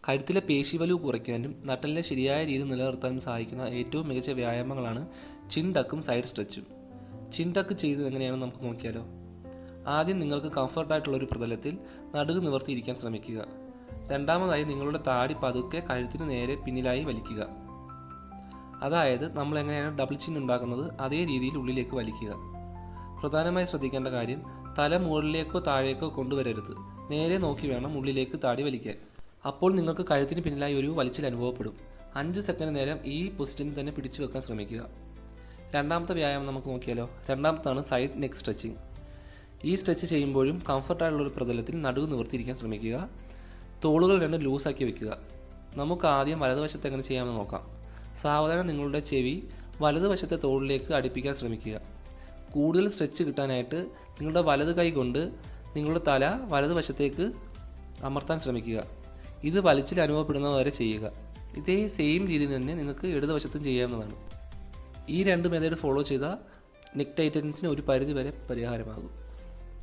കഴുത്തിലെ പേശിവലിവ് കുറയ്ക്കാനും നട്ടലിനെ ശരിയായ രീതിയിൽ നിലനിർത്താനും സഹായിക്കുന്ന ഏറ്റവും മികച്ച വ്യായാമങ്ങളാണ് ചിൻ ടക്കും സൈഡ് സ്ട്രെച്ചും. ചിൻ ടക്ക് ചെയ്തത് എങ്ങനെയാണെന്ന് നമുക്ക് നോക്കിയാലോ. ആദ്യം നിങ്ങൾക്ക് കംഫർട്ടായിട്ടുള്ള ഒരു പ്രതലത്തിൽ നടുവ് നിവർത്തിയിരിക്കാൻ ശ്രമിക്കുക. രണ്ടാമതായി നിങ്ങളുടെ താടി പതുക്കെ കഴുത്തിന് നേരെ പിന്നിലായി വലിക്കുക. അതായത് നമ്മൾ എങ്ങനെയാണ് ഡബിൾ ചിൻ ഉണ്ടാക്കുന്നത് അതേ രീതിയിൽ ഉള്ളിലേക്ക് വലിക്കുക. പ്രധാനമായി ശ്രദ്ധിക്കേണ്ട കാര്യം തല മുകളിലേക്കോ താഴേക്കോ കൊണ്ടുവരരുത്. നേരെ നോക്കി വേണം ഉള്ളിലേക്ക് താടി വലിക്കാൻ. അപ്പോൾ നിങ്ങൾക്ക് കഴുത്തിന് പിന്നിലായി ഒരു വലിച്ചിൽ അനുഭവപ്പെടും. 5 സെക്കൻഡ് നേരം ഈ പൊസിഷനിൽ തന്നെ പിടിച്ചു വെക്കാൻ ശ്രമിക്കുക. രണ്ടാമത്തെ വ്യായാമം നമുക്ക് നോക്കിയാലോ. രണ്ടാമത്താണ് സൈഡ് നെക്ക് സ്ട്രെച്ചിങ്. ഈ സ്ട്രെച്ച് ചെയ്യുമ്പോഴും കംഫർട്ടായിട്ടുള്ളൊരു പ്രതലത്തിൽ നടുവ് നിവർത്തിയിരിക്കാൻ ശ്രമിക്കുക. തോളുകൾ രണ്ടും ലൂസാക്കി വെക്കുക. നമുക്ക് ആദ്യം വലതുവശത്ത് എങ്ങനെ ചെയ്യാമെന്ന് നോക്കാം. സാവധാനം നിങ്ങളുടെ ചെവി വലതുവശത്തെ തോളിലേക്ക് അടുപ്പിക്കാൻ ശ്രമിക്കുക. കൂടുതൽ സ്ട്രെച്ച് കിട്ടാനായിട്ട് നിങ്ങളുടെ വലത് കൈ കൊണ്ട് നിങ്ങളുടെ തല വലതുവശത്തേക്ക് അമർത്താൻ ശ്രമിക്കുക. ഇത് വലിച്ചിൽ അനുഭവപ്പെടുന്നവരെ ചെയ്യുക. ഇതേ സെയിം രീതിയിൽ തന്നെ നിങ്ങൾക്ക് ഇടതുവശത്തും ചെയ്യാവുന്നതാണ്. ഈ 2 മെത്തേഡ് ഫോളോ ചെയ്താൽ നെക്ക് ടൈറ്റൻസിന് ഒരു പരിധി വരെ പരിഹാരമാകും.